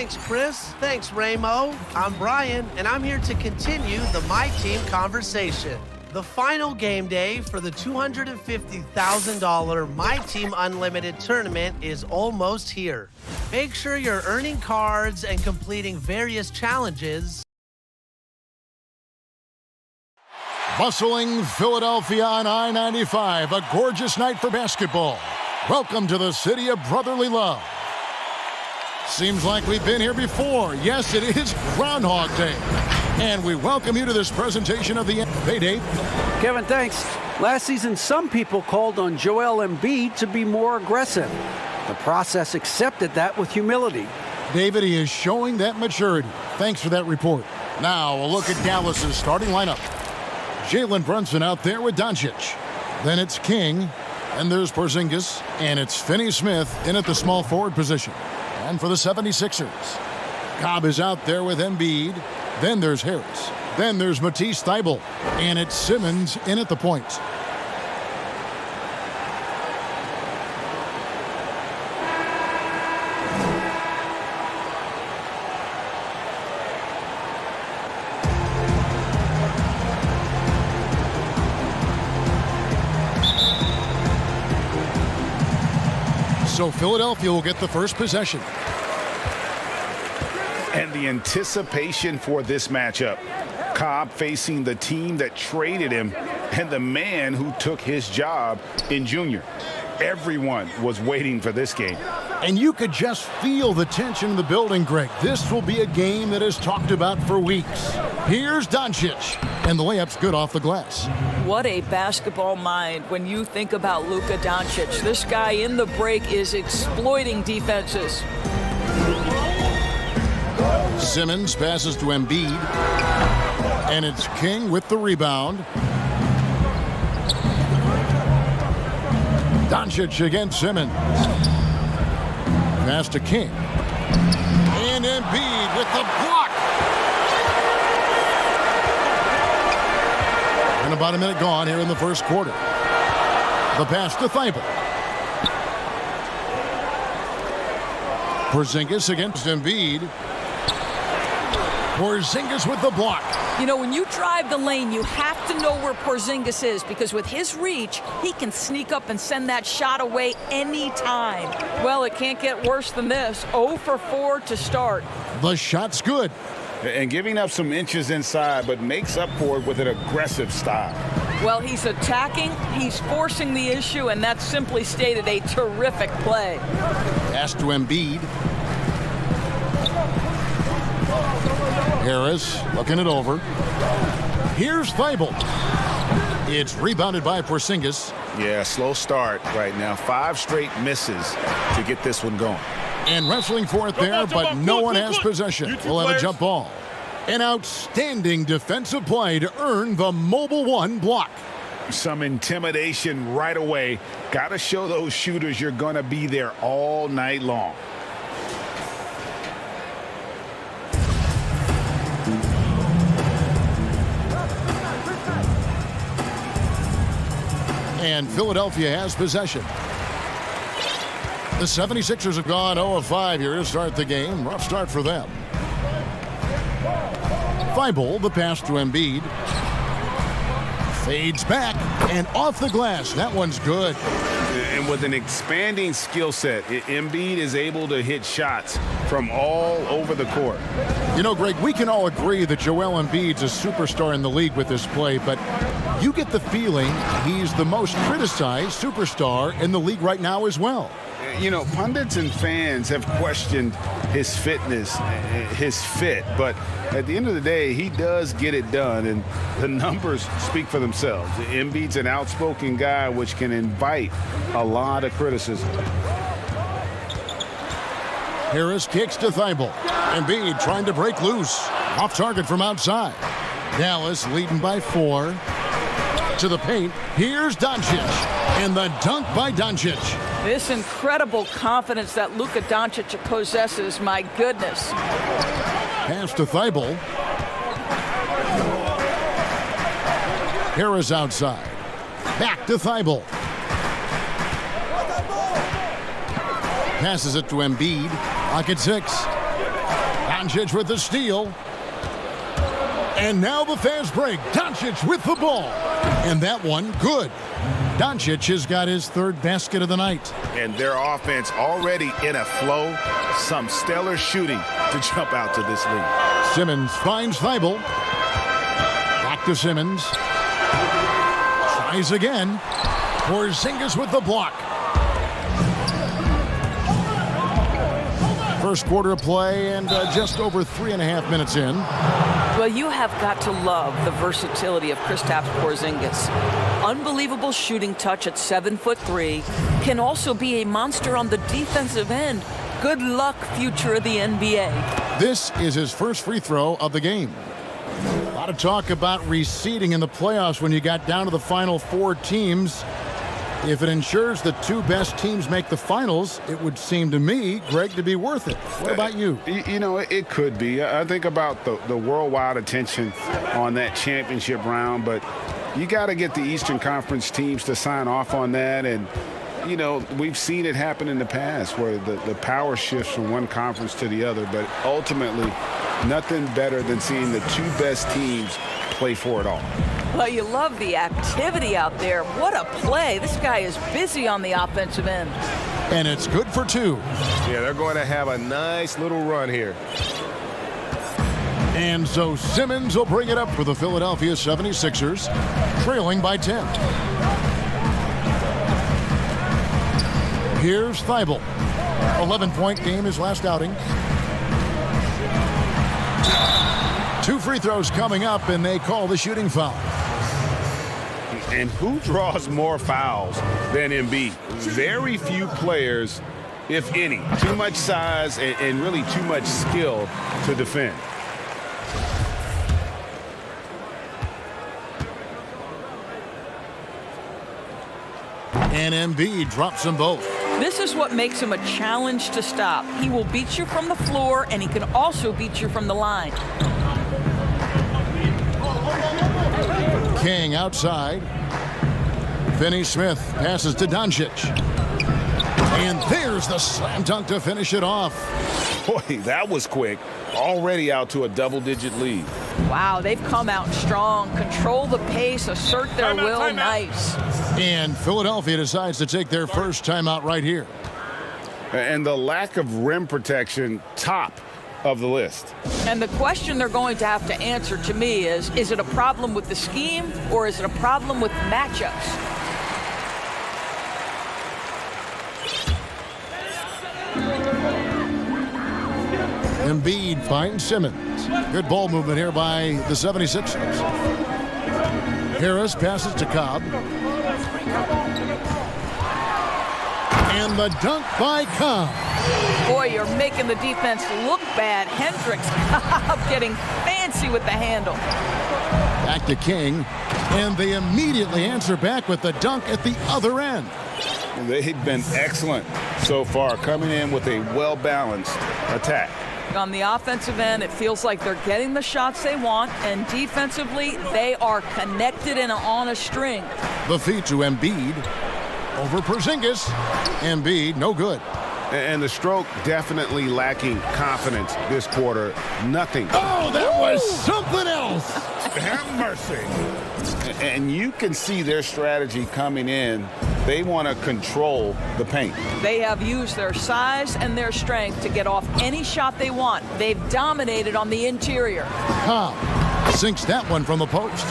Thanks, Chris. Thanks, Ramo. I'm Brian, and I'm here to continue the My Team conversation. The final game day for the $250,000 My Team Unlimited tournament is almost here. Make sure you're earning cards and completing various challenges. Bustling Philadelphia on I-95, a gorgeous night for basketball. Welcome to the city of brotherly love. Seems like we've been here before. Yes, it is Groundhog Day. And we welcome you to this presentation of the NBA. Dave. Kevin, thanks. Last season, some people called on Joel Embiid to be more aggressive. The process accepted that with humility. David, he is showing that maturity. Thanks for that report. Now, a look at Dallas's starting lineup. Jalen Brunson out there with Doncic. Then it's King, and there's Porzingis, and it's Finney-Smith in at the small forward position. And for the 76ers, Cobb is out there with Embiid. Then there's Harris. Then there's Matisse Thybulle, and it's Simmons in at the point. So Philadelphia will get the first possession. And the anticipation for this matchup. Cobb facing the team that traded him and the man who took his job in Junior. Everyone was waiting for this game. And you could just feel the tension in the building, Greg. This will be a game that is talked about for weeks. Here's Doncic, and the layup's good off the glass. What a basketball mind when you think about Luka Doncic. This guy in the break is exploiting defenses. Simmons passes to Embiid, and it's King with the rebound. Doncic against Simmons. Pass to King. And Embiid with the block. And about a minute gone here in the first quarter. The pass to Thybulle. Porzingis against Embiid. Porzingis with the block. You know, when you drive the lane, you have to know where Porzingis is, because with his reach, he can sneak up and send that shot away anytime. Well, it can't get worse than this. 0 for 4 to start. The shot's good. And giving up some inches inside, but makes up for it with an aggressive style. Well, he's attacking, he's forcing the issue, and that's simply stated a terrific play. Pass to Embiid. Harris looking it over. Here's Thybulle. It's rebounded by Porzingis. Yeah, slow start right now. 5 straight misses to get this one going. And wrestling for it there, but no one has possession. We'll have a jump ball. An outstanding defensive play to earn the Mobile One block. Some intimidation right away. Got to show those shooters you're going to be there all night long. And Philadelphia has possession. The 76ers have gone 0 of 5 here to start the game. Rough start for them. Thybulle, the pass to Embiid. Fades back and off the glass. That one's good. And with an expanding skill set, Embiid is able to hit shots from all over the court. You know, Greg, we can all agree that Joel Embiid's a superstar in the league with this play, but you get the feeling he's the most criticized superstar in the league right now as well. You know, pundits and fans have questioned his fitness, his fit, but at the end of the day, he does get it done, and the numbers speak for themselves. Embiid's an outspoken guy, which can invite a lot of criticism. Harris kicks to Thybulle. Embiid trying to break loose. Off target from outside. Dallas leading by 4. To the paint. Here's Doncic. And the dunk by Doncic. This incredible confidence that Luka Doncic possesses, my goodness. Pass to Thybulle. Harris outside. Back to Thybulle. Passes it to Embiid. Lock at 6. Doncic with the steal. And now the fast break. Doncic with the ball. And that one, good. Doncic has got his third basket of the night. And their offense already in a flow. Some stellar shooting to jump out to this lead. Simmons finds Thibault. Back to Simmons. Tries again. Porzingis with the block. First quarter of play and just over 3.5 minutes in. Well, you have got to love the versatility of Kristaps Porzingis. Unbelievable shooting touch at 7'3", can also be a monster on the defensive end. Good luck, future of the NBA. This is his first free throw of the game. A lot of talk about reseeding in the playoffs when you got down to the final 4 teams. If it ensures the 2 best teams make the finals, it would seem to me, Greg, to be worth it. What about you? You know, it could be. I think about the worldwide attention on that championship round, but you got to get the Eastern Conference teams to sign off on that. And, you know, we've seen it happen in the past where the power shifts from one conference to the other, but ultimately nothing better than seeing the 2 best teams play for it all. Well, you love the activity out there. What a play. This guy is busy on the offensive end. And it's good for 2. Yeah, they're going to have a nice little run here. And so Simmons will bring it up for the Philadelphia 76ers, trailing by 10. Here's Thibault. 11-point game his last outing. 2 free throws coming up, and they call the shooting foul. And who draws more fouls than Embiid? Very few players, if any. Too much size and really too much skill to defend. And Embiid drops them both. This is what makes him a challenge to stop. He will beat you from the floor, and he can also beat you from the line. King outside. Finney-Smith passes to Doncic. And there's the slam dunk to finish it off. Boy, that was quick. Already out to a double-digit lead. Wow, they've come out strong. Control the pace, assert their will. Nice. And Philadelphia decides to take their first timeout right here. And the lack of rim protection, top of the list. And the question they're going to have to answer to me is it a problem with the scheme or is it a problem with matchups? Embiid finds Simmons. Good ball movement here by the 76ers. Harris passes to Cobb. And the dunk by Cobb. Boy, you're making the defense look bad. Hendricks getting fancy with the handle. Back to King. And they immediately answer back with the dunk at the other end. They've been excellent so far, coming in with a well-balanced attack. On the offensive end, it feels like they're getting the shots they want, and defensively, they are connected and on a string. The feed to Embiid. Over Porzingis. Embiid, no good. And the stroke definitely lacking confidence this quarter. Nothing. Oh, that was something else. Have mercy. And you can see their strategy coming in. They want to control the paint. They have used their size and their strength to get off any shot they want. They've dominated on the interior. Cobb sinks that one from the post.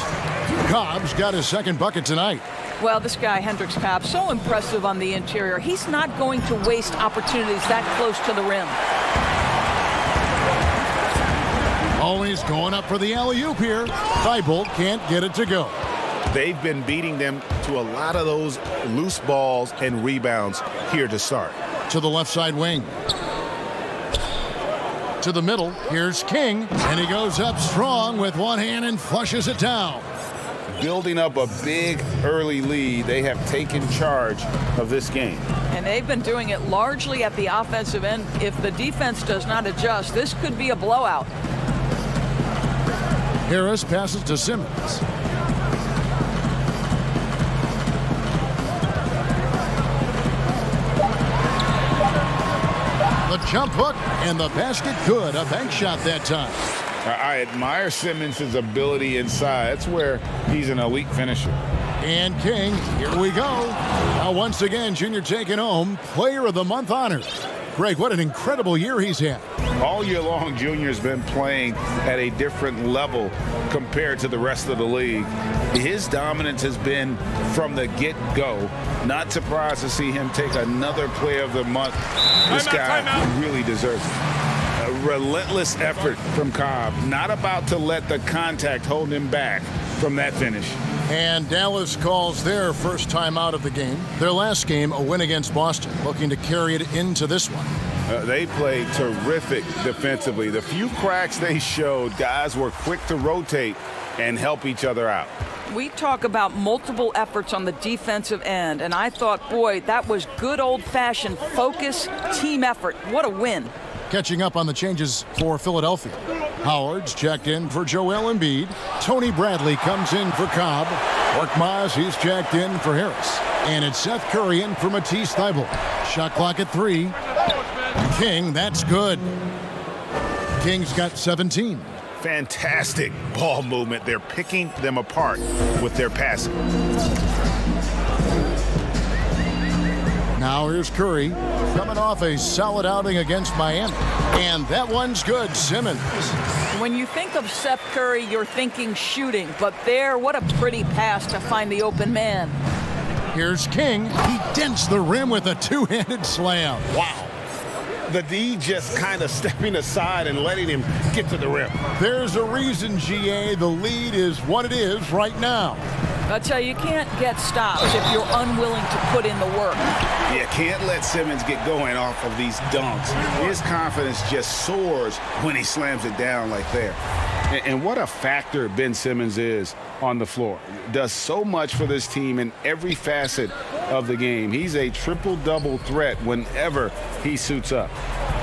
Cobb's got his second bucket tonight. Well, this guy, Hendricks Cobb, so impressive on the interior. He's not going to waste opportunities that close to the rim. Always going up for the alley-oop here. Thibault can't get it to go. They've been beating them to a lot of those loose balls and rebounds here to start. To the left side wing. To the middle. Here's King. And he goes up strong with one hand and flushes it down. Building up a big early lead, they have taken charge of this game. And they've been doing it largely at the offensive end. If the defense does not adjust, this could be a blowout. Harris passes to Simmons. The jump hook, and the basket good. A bank shot that time. I admire Simmons' ability inside. That's where he's an elite finisher. And King, here we go. Now once again, Junior taking home Player of the Month honors. Greg, what an incredible year he's had. All year long, Junior's been playing at a different level compared to the rest of the league. His dominance has been from the get-go. Not surprised to see him take another Player of the Month. This guy really deserves it. A relentless effort from Cobb. Not about to let the contact hold him back from that finish. And Dallas calls their first time out of the game. Their last game, a win against Boston, looking to carry it into this one. They played terrific defensively. The few cracks they showed, guys were quick to rotate and help each other out. We talk about multiple efforts on the defensive end, and I thought, boy, that was good old-fashioned focus, team effort. What a win. Catching up on the changes for Philadelphia. Howard's checked in for Joel Embiid. Tony Bradley comes in for Cobb. Korkmaz, he's checked in for Harris. And it's Seth Curry in for Matisse Thybulle. Shot clock at 3. King, that's good. King's got 17. Fantastic ball movement. They're picking them apart with their passing. Now here's Curry, coming off a solid outing against Miami. And that one's good, Simmons. When you think of Seth Curry, you're thinking shooting. But there, what a pretty pass to find the open man. Here's King. He dents the rim with a two-handed slam. Wow. The D just kind of stepping aside and letting him get to the rim. There's a reason, GA, the lead is what it is right now. I tell you can't get stops if you're unwilling to put in the work. You can't let Simmons get going off of these dunks. His confidence just soars when he slams it down like there. And what a factor Ben Simmons is on the floor. Does so much for this team in every facet of the game. He's a triple-double threat whenever he suits up.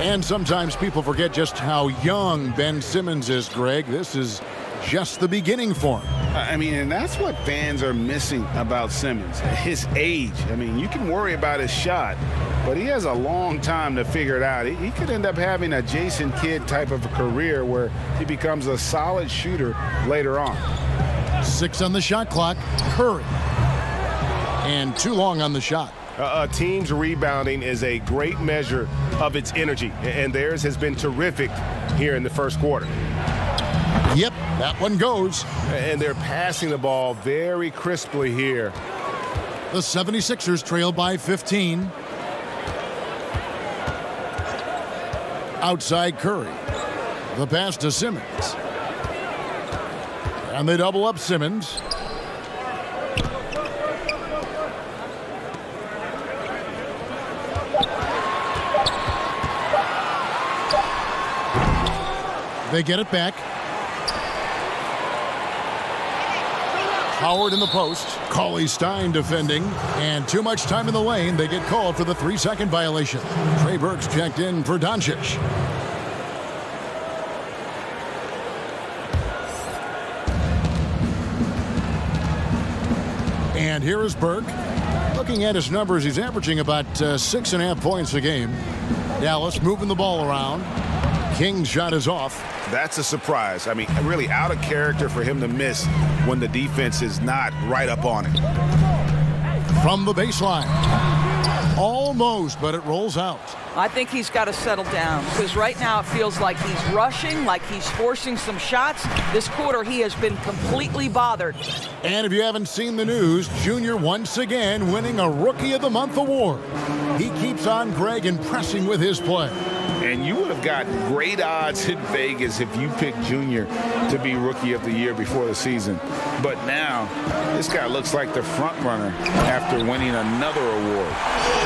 And sometimes people forget just how young Ben Simmons is, Greg. This is just the beginning for him. I mean, and that's what fans are missing about Simmons, his age. I mean, you can worry about his shot, but he has a long time to figure it out. He could end up having a Jason Kidd type of a career where he becomes a solid shooter later on. 6 on the shot clock. Curry. And too long on the shot. A team's rebounding is a great measure of its energy, and theirs has been terrific here in the first quarter. Yep, that one goes. And they're passing the ball very crisply here. The 76ers trail by 15. Outside Curry. The pass to Simmons. And they double up Simmons. They get it back. Howard in the post. Cauley-Stein defending. And too much time in the lane. They get called for the 3-second violation. Trey Burke's checked in for Doncic. And here is Burke. Looking at his numbers, he's averaging about 6.5 points a game. Dallas moving the ball around. King's shot is off. That's a surprise. I mean, really out of character for him to miss when the defense is not right up on it. From the baseline. Almost, but it rolls out. I think he's got to settle down because right now it feels like he's rushing, like he's forcing some shots. This quarter he has been completely bothered. And if you haven't seen the news, Junior once again winning a Rookie of the Month award. He keeps on, Greg, impressing with his play. And you would have got great odds in Vegas if you picked Junior to be Rookie of the Year before the season. But now, this guy looks like the front runner after winning another award.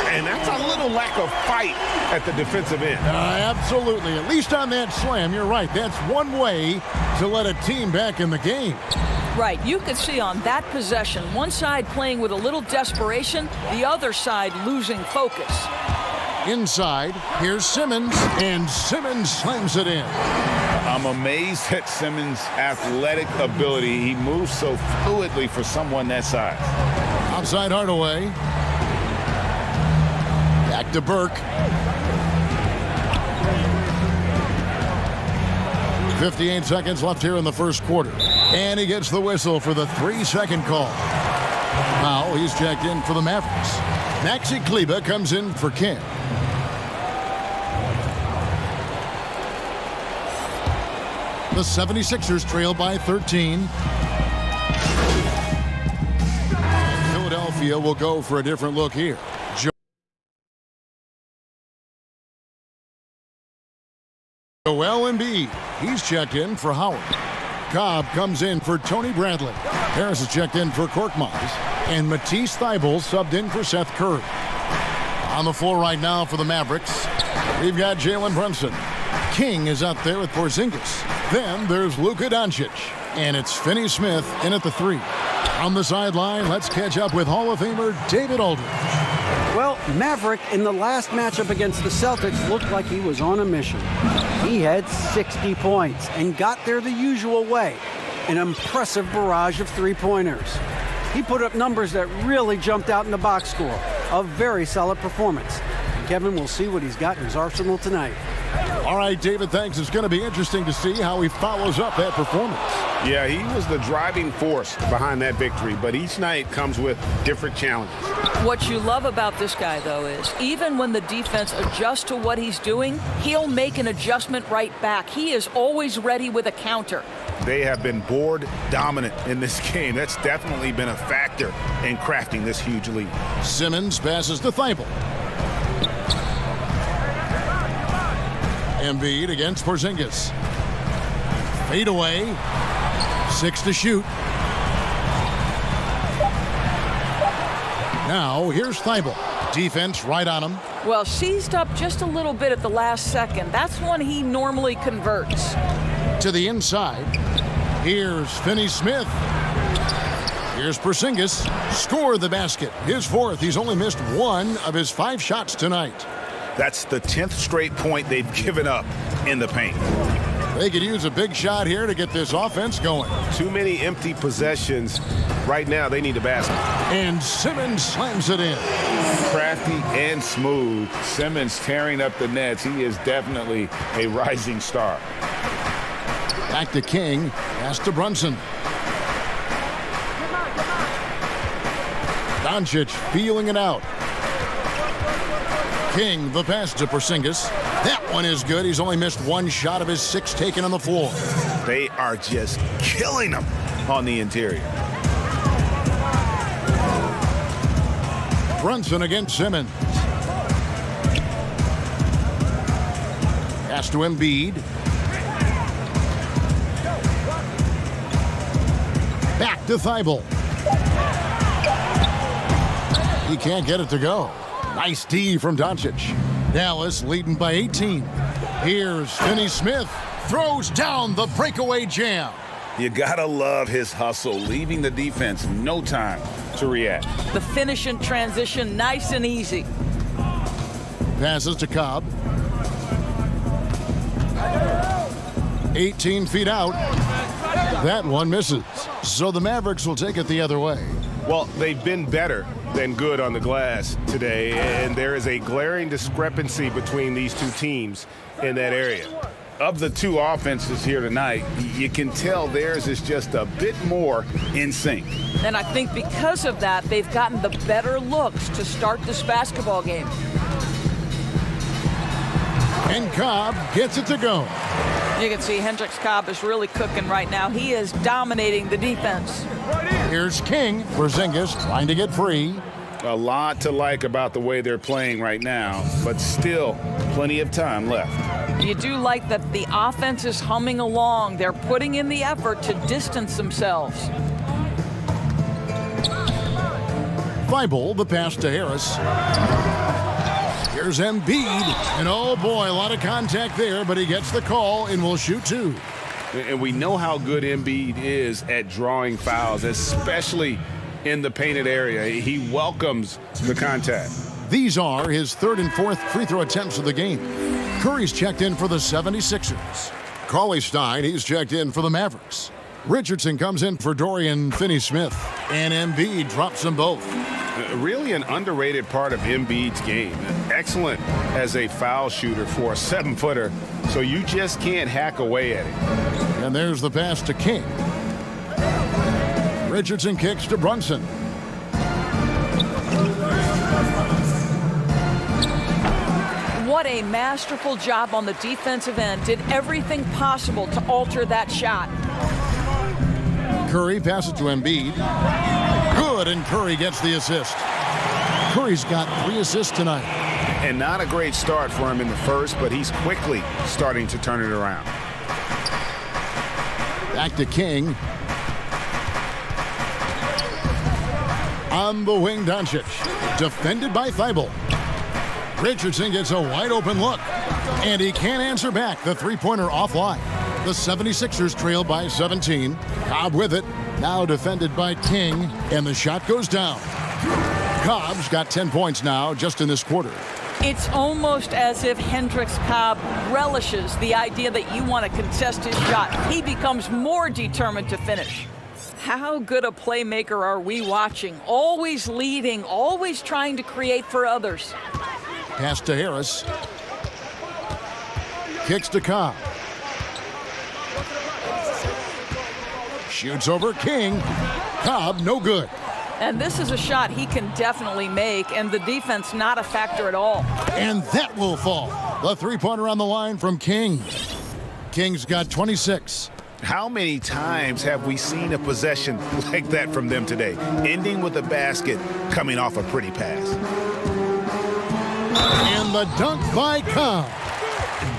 And that's a little lack of fight at the defensive end. Absolutely. At least on that slam, you're right. That's one way to let a team back in the game. Right. You could see on that possession, one side playing with a little desperation, the other side losing focus. Inside, here's Simmons, and Simmons slams it in. I'm amazed at Simmons' athletic ability. He moves so fluidly for someone that size. Outside Hardaway. Back to Burke. 58 seconds left here in the first quarter. And he gets the whistle for the 3-second call. Now he's checked in for the Mavericks. Maxi Kleber comes in for King. The 76ers trail by 13. Philadelphia will go for a different look here. Joel Embiid, he's checked in for Howard. Cobb comes in for Tony Bradley. Harris is checked in for Korkmaz. And Matisse Thybulle subbed in for Seth Curry. On the floor right now for the Mavericks, we've got Jalen Brunson. King is out there with Porzingis. Then there's Luka Doncic. And it's Finney Smith in at the 3. On the sideline, let's catch up with Hall of Famer David Aldridge. Well, Maverick in the last matchup against the Celtics looked like he was on a mission. He had 60 points and got there the usual way, an impressive barrage of three-pointers. He put up numbers that really jumped out in the box score. A very solid performance. Kevin, will see what he's got in his arsenal tonight. All right, David, thanks. It's going to be interesting to see how he follows up that performance. Yeah, he was the driving force behind that victory, but each night comes with different challenges. What you love about this guy, though, is even when the defense adjusts to what he's doing, he'll make an adjustment right back. He is always ready with a counter. They have been board dominant in this game. That's definitely been a factor in crafting this huge lead. Simmons passes to Thybulle. Embiid against Porzingis. Fade away. 6 to shoot. Now here's Thybulle. Defense right on him. Well, seized up just a little bit at the last second. That's when he normally converts. To the inside. Here's Finney Smith. Here's Porzingis. Score the basket. His 4th. He's only missed 1 of his 5 shots tonight. That's the 10th straight point they've given up in the paint. They could use a big shot here to get this offense going. Too many empty possessions. Right now, they need a basket. And Simmons slams it in. Crafty and smooth. Simmons tearing up the nets. He is definitely a rising star. Back to King. Pass to Brunson. Doncic feeling it out. King, the pass to Porzingis. That one is good. He's only missed 1 shot of his 6 taken on the floor. They are just killing them on the interior. Brunson against Simmons. Pass to Embiid. Back to Thybulle. He can't get it to go. Nice D from Doncic. Dallas leading by 18. Here's Finney Smith. Throws down the breakaway jam. You gotta love his hustle, leaving the defense no time to react. The finish in transition, nice and easy. Passes to Cobb. 18 feet out. That one misses. So the Mavericks will take it the other way. Well, they've been better than good on the glass today, and there is a glaring discrepancy between these two teams in that area. Of the 2 offenses here tonight, you can tell theirs is just a bit more in sync. And I think because of that, they've gotten the better looks to start this basketball game. And Cobb gets it to go. You can see Hendricks Cobb is really cooking right now. He is dominating the defense. Here's King. Porzingis trying to get free. A lot to like about the way they're playing right now, but still plenty of time left. You do like that the offense is humming along. They're putting in the effort to distance themselves. Thybulle, the pass to Harris. Here's Embiid. And oh boy, a lot of contact there, but he gets the call and will shoot 2. And we know how good Embiid is at drawing fouls, especially in the painted area. He welcomes the contact. These are his 3rd and 4th free throw attempts of the game. Curry's checked in for the 76ers. Cauley-Stein, he's checked in for the Mavericks. Richardson comes in for Dorian Finney-Smith. And Embiid drops them both. Really an underrated part of Embiid's game. Excellent as a foul shooter for a 7-footer, so you just can't hack away at it. And there's the pass to King. Richardson kicks to Brunson. What a masterful job on the defensive end. Did everything possible to alter that shot. Curry passes to Embiid. Good, and Curry gets the assist. Curry's got 3 assists tonight. And not a great start for him in the first, but he's quickly starting to turn it around. Back to King. On the wing, Doncic. Defended by Thibault. Richardson gets a wide open look. And he can't answer back. The three-pointer offline. The 76ers trail by 17. Cobb with it. Now defended by King. And the shot goes down. Cobb's got 10 points now just in this quarter. It's almost as if Hendricks Cobb relishes the idea that you want to contest his shot. He becomes more determined to finish. How good a playmaker are we watching? Always leading, always trying to create for others. Pass to Harris. Kicks to Cobb. Shoots over King. Cobb, no good. And this is a shot he can definitely make, and the defense not a factor at all. And that will fall. The three-pointer on the line from King. King's got 26. How many times have we seen a possession like that from them today, ending with a basket coming off a pretty pass? And the dunk by Cobb.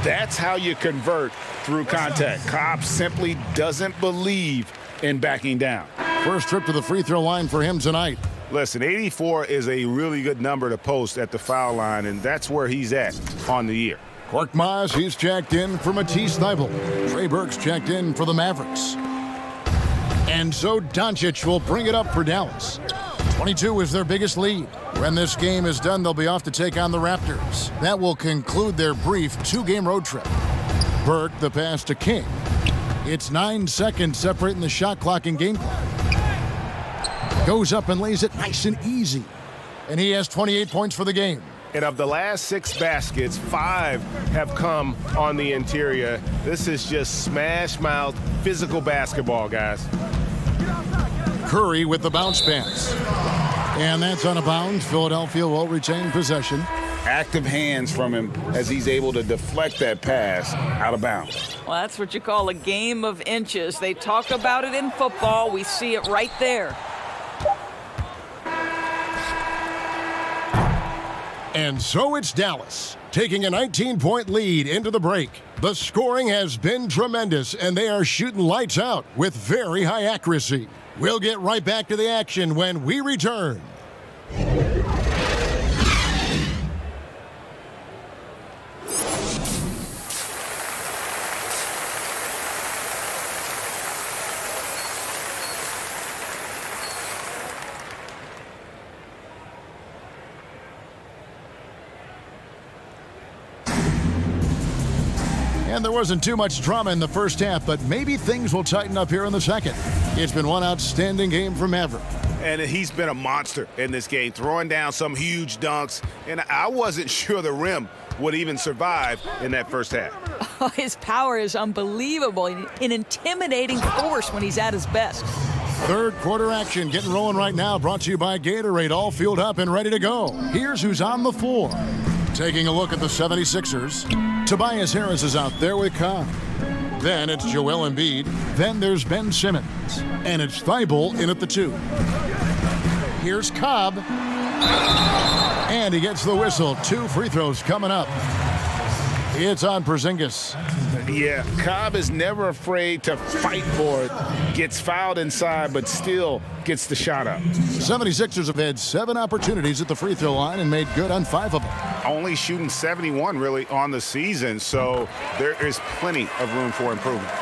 That's how you convert through contact. Cobb simply doesn't believe in backing down. First trip to the free throw line for him tonight. Listen, 84 is a really good number to post at the foul line, and that's where he's at on the year. Korkmaz, he's checked in for Matisse Thybulle. Trey Burke's checked in for the Mavericks. And so Doncic will bring it up for Dallas. 22 is their biggest lead. When this game is done, they'll be off to take on the Raptors. That will conclude their brief 2-game road trip. Burke, the pass to King. It's 9 seconds separating the shot clock and game clock. Goes up and lays it nice and easy. And he has 28 points for the game. And of the last 6 baskets, 5 have come on the interior. This is just smash-mouth physical basketball, guys. Curry with the bounce pass. And that's on a bounce. Philadelphia will retain possession. Active hands from him as he's able to deflect that pass out of bounds. Well, that's what you call a game of inches. They talk about it in football. We see it right there. And so it's Dallas, taking a 19-point lead into the break. The scoring has been tremendous, and they are shooting lights out with very high accuracy. We'll get right back to the action when we return. And there wasn't too much drama in the first half, but maybe things will tighten up here in the second. It's been one outstanding game for Maverick. And he's been a monster in this game, throwing down some huge dunks. And I wasn't sure the rim would even survive in that first half. Oh, his power is unbelievable. An intimidating force when he's at his best. Third quarter action getting rolling right now, brought to you by Gatorade, all fueled up and ready to go. Here's who's on the floor. Taking a look at the 76ers. Tobias Harris is out there with Cobb. Then it's Joel Embiid. Then there's Ben Simmons. And it's Thybulle in at the 2. Here's Cobb. And he gets the whistle. 2 free throws coming up. It's on Porzingis. Yeah, Cobb is never afraid to fight for it. Gets fouled inside, but still gets the shot up. 76ers have had 7 opportunities at the free throw line and made good on 5 of them. Only shooting 71 really on the season, so there is plenty of room for improvement.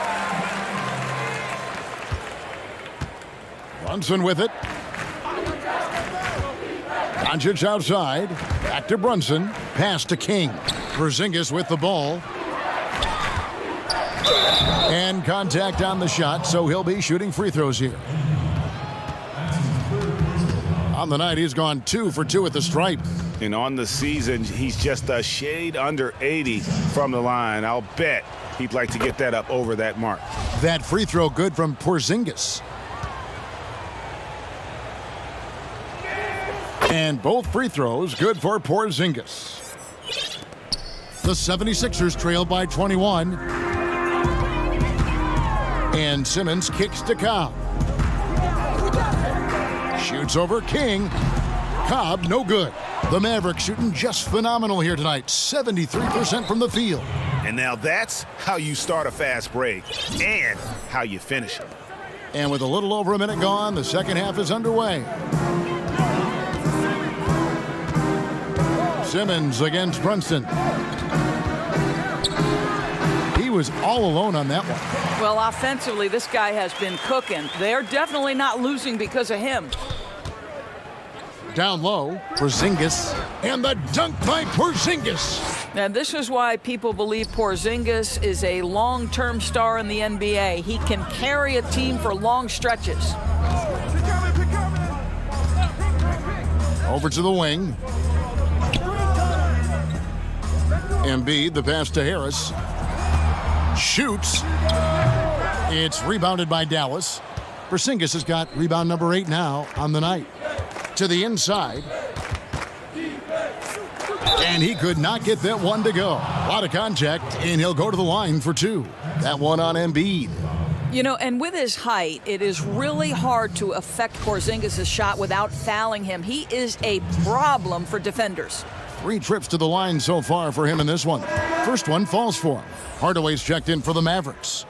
Brunson with it. Doncic outside. Back to Brunson. Pass to King. Porzingis with the ball. And contact on the shot, so he'll be shooting free throws here. On the night, he's gone 2 for 2 at the stripe. And on the season, he's just a shade under 80 from the line. I'll bet he'd like to get that up over that mark. That free throw good from Porzingis. And both free throws good for Porzingis. The 76ers trail by 21. And Simmons kicks to Cobb. Shoots over King. Cobb, no good. The Mavericks shooting just phenomenal here tonight. 73% from the field. And now that's how you start a fast break and how you finish it. And with a little over a minute gone, the second half is underway. Simmons against Brunson. He was all alone on that one. Well, offensively, this guy has been cooking. They're definitely not losing because of him. Down low, Porzingis. And the dunk by Porzingis. And this is why people believe Porzingis is a long-term star in the NBA. He can carry a team for long stretches. Over to the wing. Embiid, the pass to Harris. Shoots. It's rebounded by Dallas. Porzingis has got rebound number 8 now on the night. To the inside. And he could not get that one to go. A lot of contact, and he'll go to the line for 2. That one on Embiid. You know, and with his height, it is really hard to affect Porzingis' shot without fouling him. He is a problem for defenders. 3 trips to the line so far for him in this one. First one falls for him. Hardaway's checked in for the Mavericks.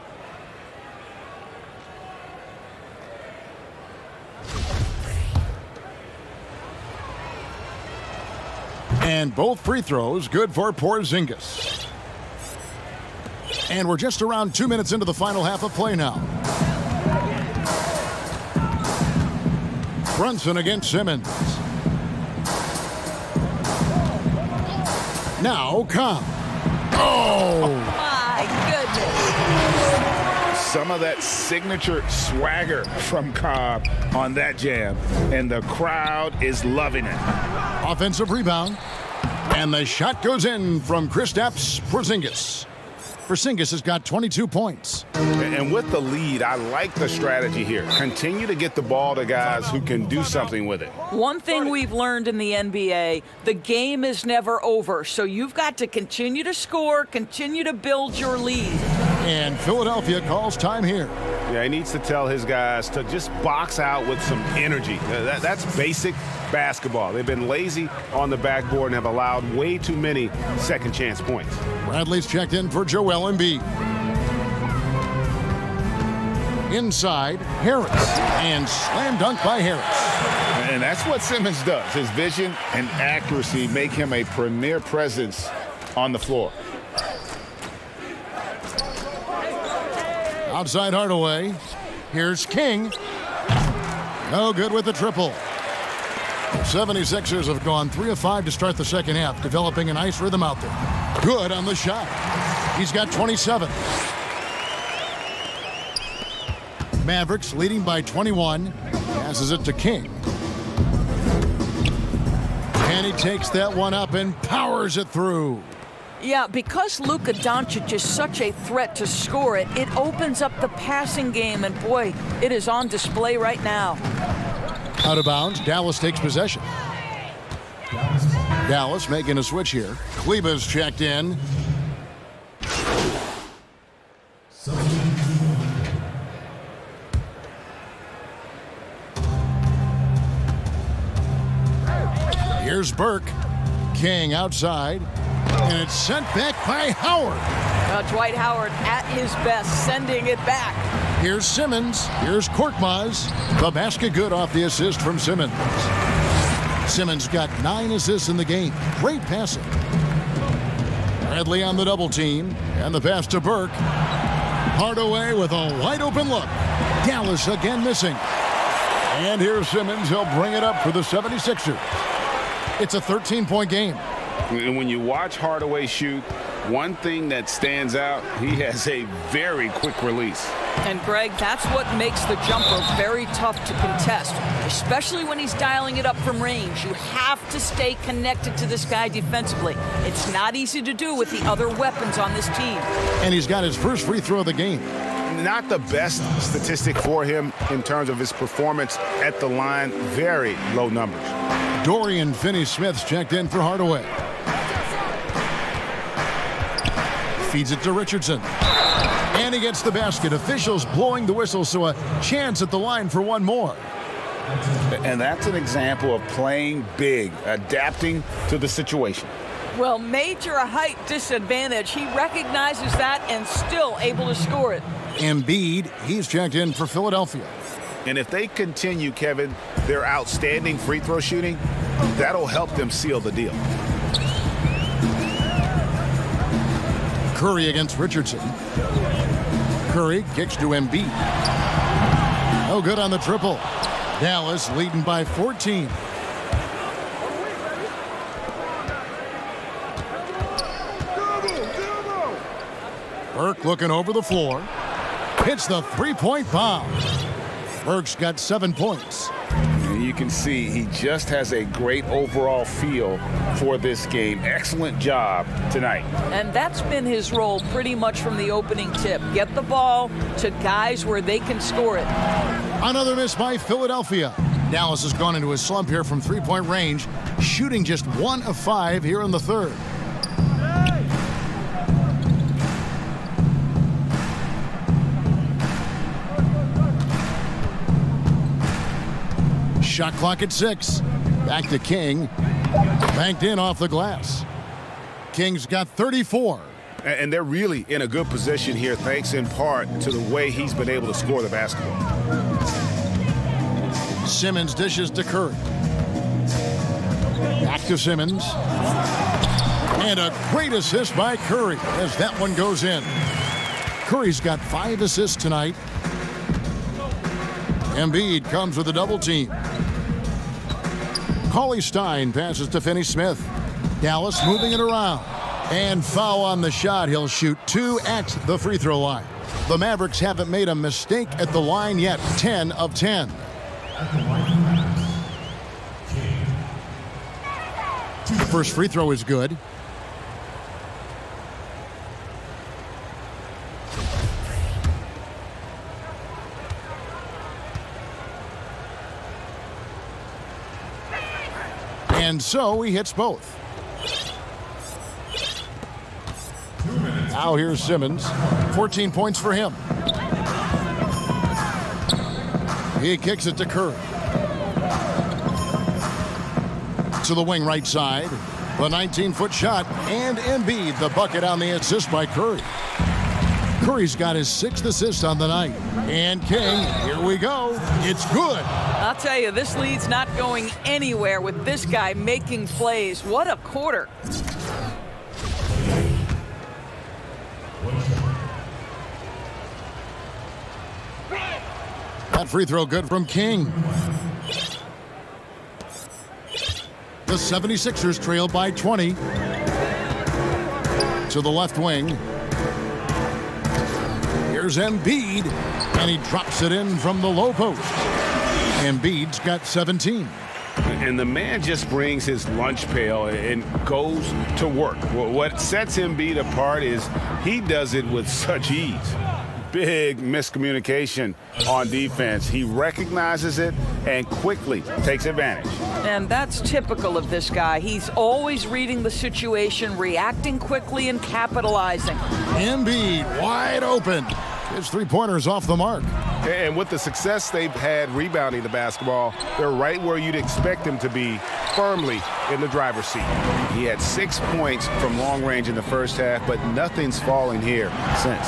And both free throws good for Porzingis. And we're just around 2 minutes into the final half of play now. Brunson against Simmons. Now Cobb. Oh! My goodness. Some of that signature swagger from Cobb on that jam, and the crowd is loving it. Offensive rebound. And the shot goes in from Kristaps Porzingis. Porzingis has got 22 points. And with the lead, I like the strategy here. Continue to get the ball to guys who can do something with it. One thing we've learned in the NBA, the game is never over. So you've got to continue to score, continue to build your lead. And Philadelphia calls time here. Yeah, he needs to tell his guys to just box out with some energy. That's basic basketball. They've been lazy on the backboard and have allowed way too many second chance points. Bradley's checked in for Joel Embiid. Inside, Harris. And slam dunk by Harris. And that's what Simmons does. His vision and accuracy make him a premier presence on the floor. Outside Hardaway. Here's King. No good with the triple. The 76ers have gone 3 of 5 to start the second half, developing a nice rhythm out there. Good on the shot. He's got 27. Mavericks leading by 21. Passes it to King. And he takes that one up and powers it through. Yeah, because Luka Doncic is such a threat to score it, it opens up the passing game, and boy, it is on display right now. Out of bounds, Dallas takes possession. Dallas making a switch here. Kleba's checked in. Here's Burke. King outside. And it's sent back by Howard. Dwight Howard at his best, sending it back. Here's Simmons. Here's Korkmaz. The basket good off the assist from Simmons. Simmons got 9 assists in the game. Great passing. Bradley on the double team. And the pass to Burke. Hardaway with a wide open look. Dallas again missing. And here's Simmons. He'll bring it up for the 76ers. It's a 13-point game. And when you watch Hardaway shoot, one thing that stands out, he has a very quick release. And Greg, that's what makes the jumper very tough to contest, especially when he's dialing it up from range. You have to stay connected to this guy defensively. It's not easy to do with the other weapons on this team. And he's got his first free throw of the game. Not the best statistic for him in terms of his performance at the line. Very low numbers. Dorian Finney-Smith's checked in for Hardaway. Feeds it to Richardson. And he gets the basket. Officials blowing the whistle, so a chance at the line for one more. And that's an example of playing big, adapting to the situation. Well, major height disadvantage. He recognizes that and still able to score it. Embiid, he's checked in for Philadelphia. And if they continue, Kevin, their outstanding free throw shooting, that'll help them seal the deal. Curry against Richardson. Curry kicks to Embiid. No good on the triple. Dallas leading by 14. Burke looking over the floor. Hits the three-point bomb. Burke's got 7 points. And you can see he just has a great overall feel for this game. Excellent job tonight. And that's been his role pretty much from the opening tip. Get the ball to guys where they can score it. Another miss by Philadelphia. Dallas has gone into a slump here from three-point range, shooting just 1 of 5 here in the third. Shot clock at 6. Back to King. Banked in off the glass. King's got 34. And they're really in a good position here, thanks in part to the way he's been able to score the basketball. Simmons dishes to Curry. Back to Simmons. And a great assist by Curry as that one goes in. Curry's got 5 assists tonight. Embiid comes with a double team. Cauley-Stein passes to Finney-Smith. Dallas moving it around. And foul on the shot. He'll shoot 2 at the free throw line. The Mavericks haven't made a mistake at the line yet. 10 of 10. The first free throw is good. And so he hits both. Now here's Simmons. 14 points for him. He kicks it to Curry. To the wing right side. The 19-foot shot. And Embiid, the bucket on the assist by Curry. Curry's got his 6th assist on the night. And King, here we go. It's good. I'll tell you, this lead's not going anywhere with this guy making plays. What a quarter. That free throw good from King. The 76ers trail by 20. To the left wing. Here's Embiid. And he drops it in from the low post. Embiid's got 17. And the man just brings his lunch pail and goes to work. What sets Embiid apart is he does it with such ease. Big miscommunication on defense. He recognizes it and quickly takes advantage. And that's typical of this guy. He's always reading the situation, reacting quickly and capitalizing. Embiid wide open. His three-pointer's off the mark. And with the success they've had rebounding the basketball, they're right where you'd expect them to be, firmly in the driver's seat. He had 6 points from long range in the first half, but nothing's falling here since.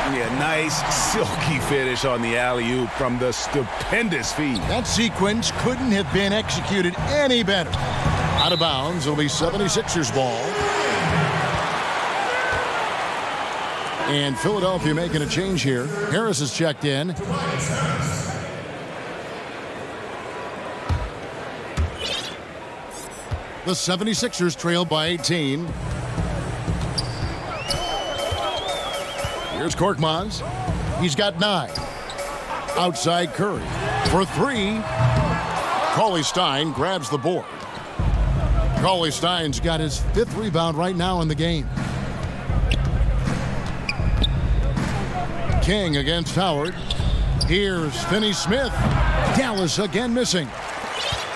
Yeah, nice silky finish on the alley-oop from the stupendous feed. That sequence couldn't have been executed any better. Out of bounds, it'll be 76ers ball. And Philadelphia making a change here. Harris is checked in. The 76ers trail by 18. Here's Korkmaz. He's got 9. Outside Curry. For 3. Cauley-Stein grabs the board. Cauley-Stein's got his 5th rebound right now in the game. King against Howard. Here's Finney-Smith. Dallas again missing.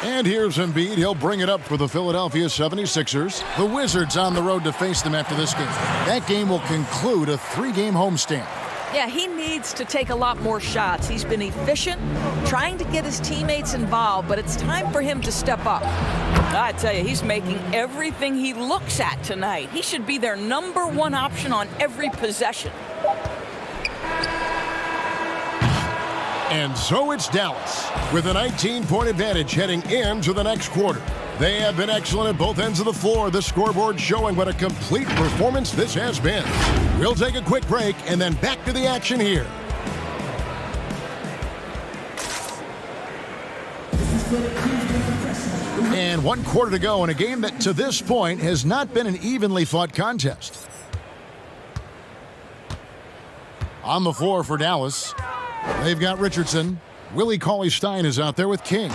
And here's Embiid. He'll bring it up for the Philadelphia 76ers. The Wizards on the road to face them after this game. That game will conclude a 3-game homestand. Yeah, he needs to take a lot more shots. He's been efficient, trying to get his teammates involved, but it's time for him to step up. I tell you, he's making everything he looks at tonight. He should be their #1 option on every possession. And so it's Dallas with a 19-point advantage heading into the next quarter. They have been excellent at both ends of the floor. The scoreboard showing what a complete performance this has been. We'll take a quick break and then back to the action here. And 1 quarter to go in a game that to this point has not been an evenly fought contest. On the floor for Dallas, they've got Richardson. Willie Cauley-Stein is out there with King.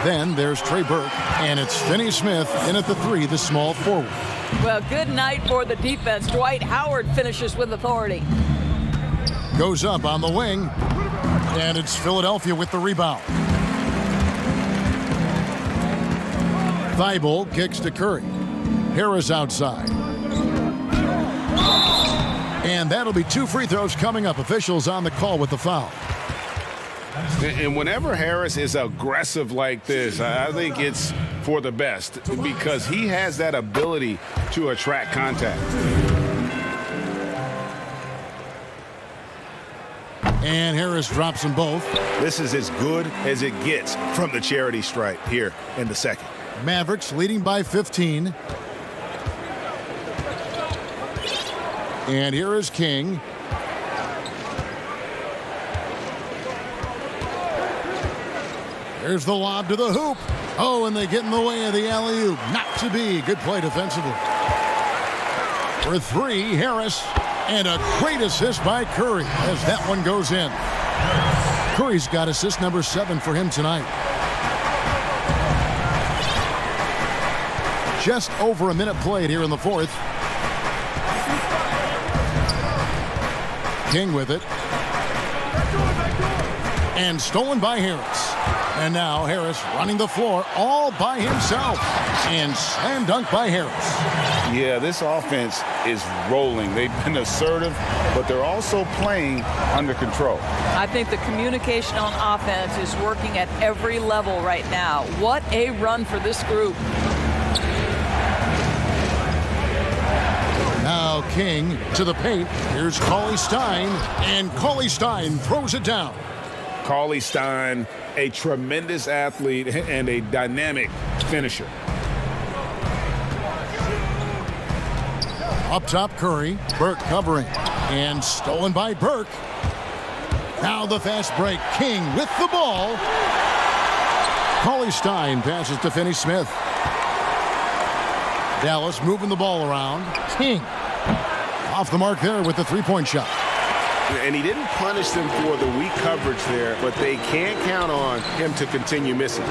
Then there's Trey Burke, and it's Finney-Smith in at the 3, the small forward. Well, good night for the defense. Dwight Howard finishes with authority. Goes up on the wing, and it's Philadelphia with the rebound. Thibault kicks to Curry. Harris outside. And that'll be 2 free throws coming up. Officials on the call with the foul. And whenever Harris is aggressive like this, I think it's for the best because he has that ability to attract contact. And Harris drops them both. This is as good as it gets from the charity stripe here in the second. Mavericks leading by 15. And here is King. There's the lob to the hoop. Oh, and they get in the way of the alley-oop. Not to be. Good play defensively. For 3, Harris. And a great assist by Curry as that one goes in. Curry's got assist number 7 for him tonight. Just over a minute played here in the 4th. King with it. And stolen by Harris. And now Harris running the floor all by himself. And slam dunk by Harris. Yeah, this offense is rolling. They've been assertive, but they're also playing under control. I think the communication on offense is working at every level right now. What a run for this group. Now King to the paint. Here's Cauley-Stein. And Cauley-Stein throws it down. Cauley-Stein, a tremendous athlete and a dynamic finisher. Up top, Curry. Burke covering. And stolen by Burke. Now the fast break. King with the ball. Cauley-Stein passes to Finney-Smith. Dallas moving the ball around. King off the mark there with the 3-point shot. And he didn't punish them for the weak coverage there, but they can't count on him to continue missing.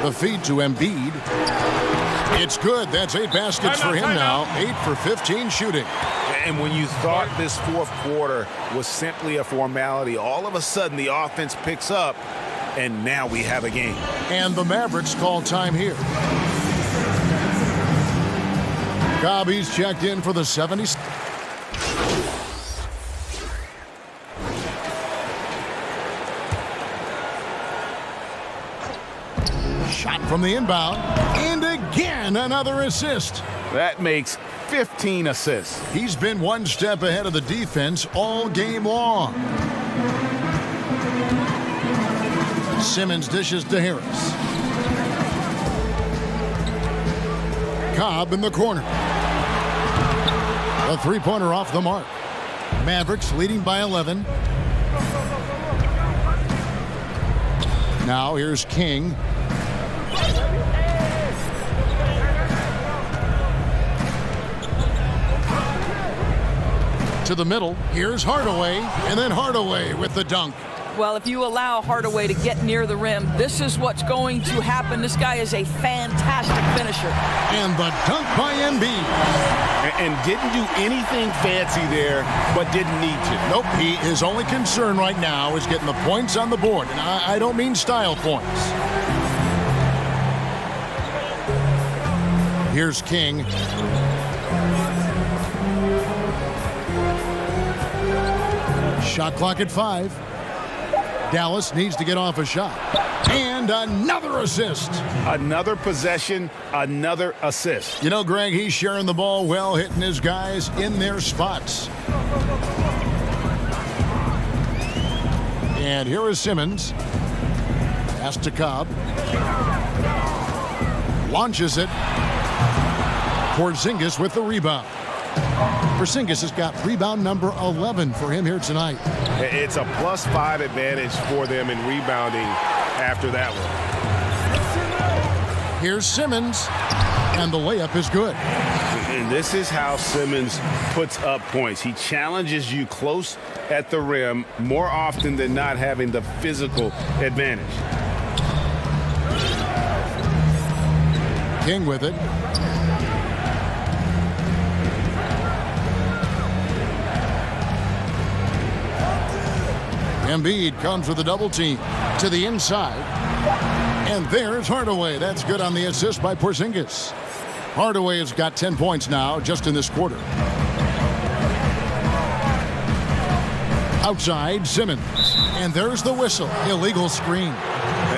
The feed to Embiid. It's good. That's 8 baskets for him now. 8 for 15 shooting. And when you thought this 4th quarter was simply a formality, all of a sudden the offense picks up, and now we have a game. And the Mavericks call time here. Gobby's checked in for the 70s. Shot from the inbound. And again, another assist. That makes 15 assists. He's been one step ahead of the defense all game long. Simmons dishes to Harris. Cobb in the corner. A 3-pointer off the mark. Mavericks leading by 11. Now here's King. To the middle. Here's Hardaway. And then Hardaway with the dunk. Well, if you allow Hardaway to get near the rim, this is what's going to happen. This guy is a fantastic finisher. And the dunk by Embiid. And didn't do anything fancy there, but didn't need to. Nope, his only concern right now is getting the points on the board. And I don't mean style points. Here's King. Shot clock at 5. Dallas needs to get off a shot. And another assist. Another possession, another assist. You know, Greg, he's sharing the ball well, hitting his guys in their spots. And here is Simmons. Pass to Cobb. Launches it. Porzingis with the rebound. Porzingis has got rebound number 11 for him here tonight. It's a +5 advantage for them in rebounding after that one. Here's Simmons, and the layup is good. And this is how Simmons puts up points. He challenges you close at the rim more often than not, having the physical advantage. King with it. Embiid comes with a double team to the inside. And there's Hardaway. That's good on the assist by Porzingis. Hardaway has got 10 points now just in this quarter. Outside, Simmons. And there's the whistle. Illegal screen.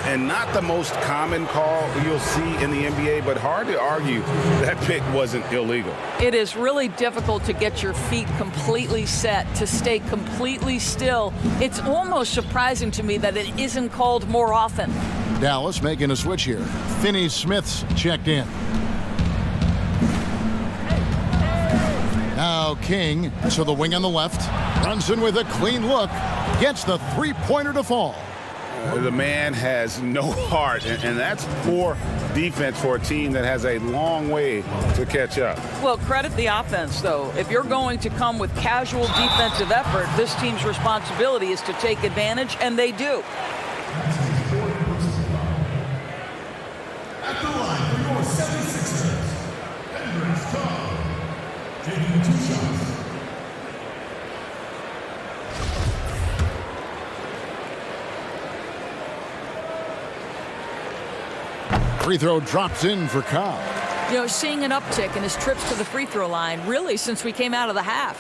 And not the most common call you'll see in the NBA, but hard to argue that pick wasn't illegal. It is really difficult to get your feet completely set, to stay completely still. It's almost surprising to me that it isn't called more often. Dallas making a switch here. Finney-Smith's checked in. Now King to the wing on the left. Brunson with a clean look. Gets the three-pointer to fall. The man has no heart, and that's poor defense for a team that has a long way to catch up. Well, credit the offense, though. If you're going to come with casual defensive effort, this team's responsibility is to take advantage, and they do. At the line for your 76ers, Hendricks Cobb, taking 2 shots. Free throw drops in for Cobb. You know, seeing an uptick in his trips to the free throw line, really, since we came out of the half.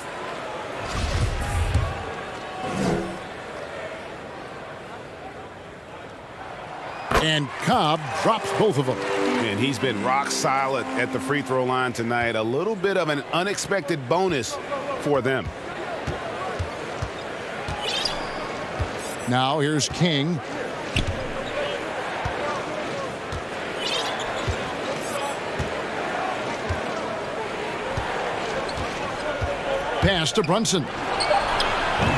And Cobb drops both of them. And he's been rock solid at the free throw line tonight. A little bit of an unexpected bonus for them. Now here's King. Pass to Brunson.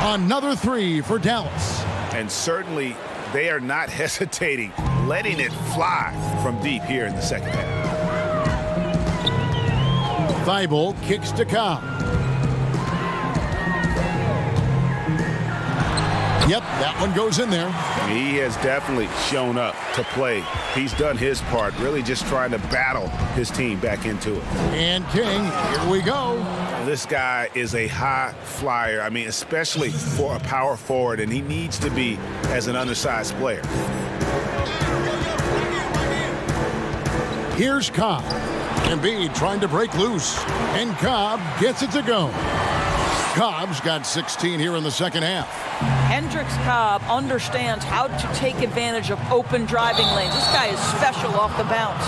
Another 3 for Dallas. And certainly they are not hesitating, letting it fly from deep here in the second half. Thibault kicks to Cobb. Yep, that one goes in there. He has definitely shown up to play. He's done his part, really just trying to battle his team back into it. And King, here we go. This guy is a high flyer. I mean, especially for a power forward, and he needs to be as an undersized player. Here's Cobb. Embiid trying to break loose. And Cobb gets it to go. Cobb's got 16 here in the second half. Hendricks Cobb understands how to take advantage of open driving lanes. This guy is special off the bounce.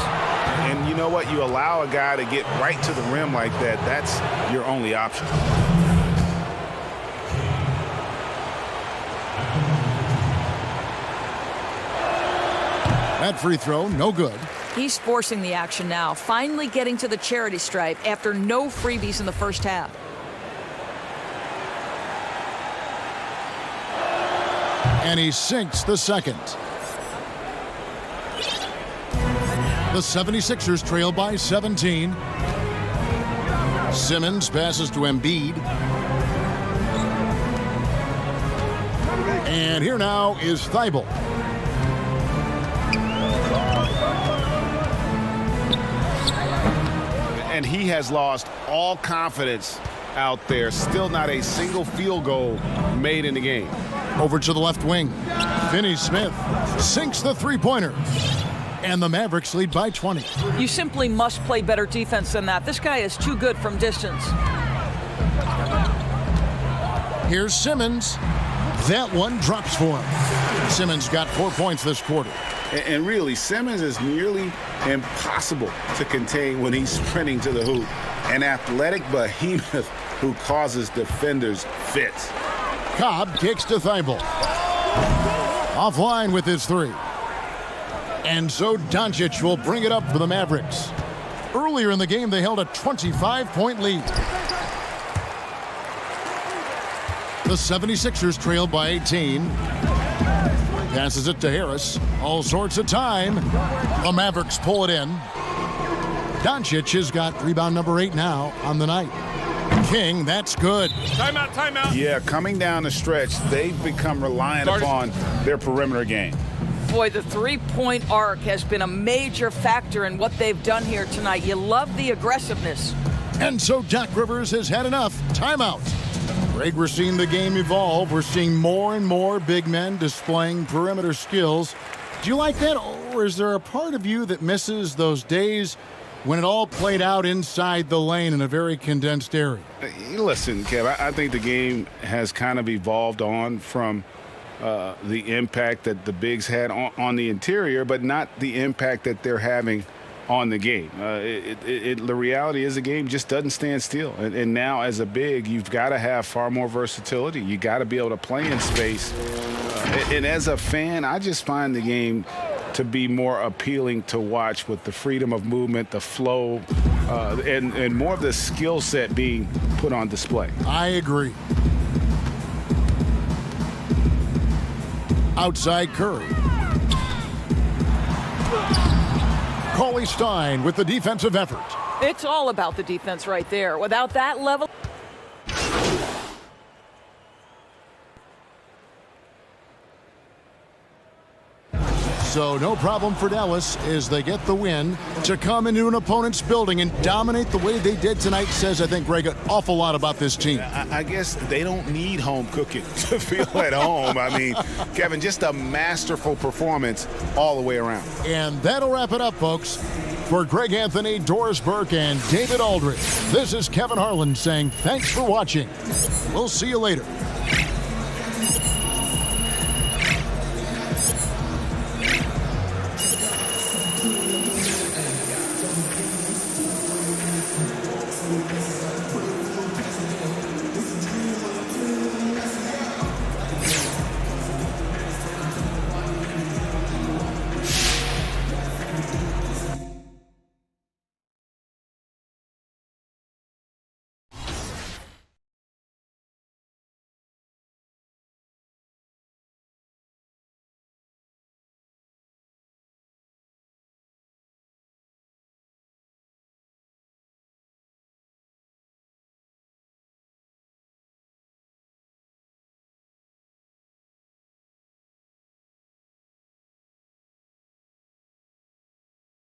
And you know what? You allow a guy to get right to the rim like that, that's your only option. That free throw, no good. He's forcing the action now, finally getting to the charity stripe after no freebies in the first half. And he sinks the second. The 76ers trail by 17. Simmons passes to Embiid. And here now is Thibault. And he has lost all confidence out there. Still not a single field goal made in the game. Over to the left wing. Finney-Smith sinks the three-pointer. And the Mavericks lead by 20. You simply must play better defense than that. This guy is too good from distance. Here's Simmons. That one drops for him. Simmons got 4 points this quarter. And really, Simmons is nearly impossible to contain when he's sprinting to the hoop. An athletic behemoth who causes defenders fits. Cobb kicks to Thibault. Offline with his three. And so Doncic will bring it up for the Mavericks. Earlier in the game, they held a 25-point lead. The 76ers trailed by 18. Passes it to Harris. All sorts of time. The Mavericks pull it in. Doncic has got rebound number 8 now on the night. King, that's good. Timeout, timeout. Yeah, coming down the stretch, they've become reliant upon their perimeter game. Boy, the three-point arc has been a major factor in what they've done here tonight. You love the aggressiveness. And so Doc Rivers has had enough. Timeout. Greg, we're seeing the game evolve. We're seeing more and more big men displaying perimeter skills. Do you like that, or is there a part of you that misses those days when it all played out inside the lane in a very condensed area? Listen, Kev, I think the game has kind of evolved on from the impact that the bigs had on the interior, but not the impact that they're having on the game. The reality is the game just doesn't stand still. And now as a big, you've got to have far more versatility. You got to be able to play in space. And as a fan, I just find the game to be more appealing to watch with the freedom of movement, the flow, and more of the skill set being put on display. I agree. Outside Curry. Cauley Stein with the defensive effort. It's all about the defense right there. Without that level. So no problem for Dallas as they get the win. To come into an opponent's building and dominate the way they did tonight says, I think, Greg, an awful lot about this team. I guess they don't need home cooking to feel at home. I mean, Kevin, just a masterful performance all the way around. And that'll wrap it up, folks. For Greg Anthony, Doris Burke, and David Aldridge, this is Kevin Harlan saying thanks for watching. We'll see you later.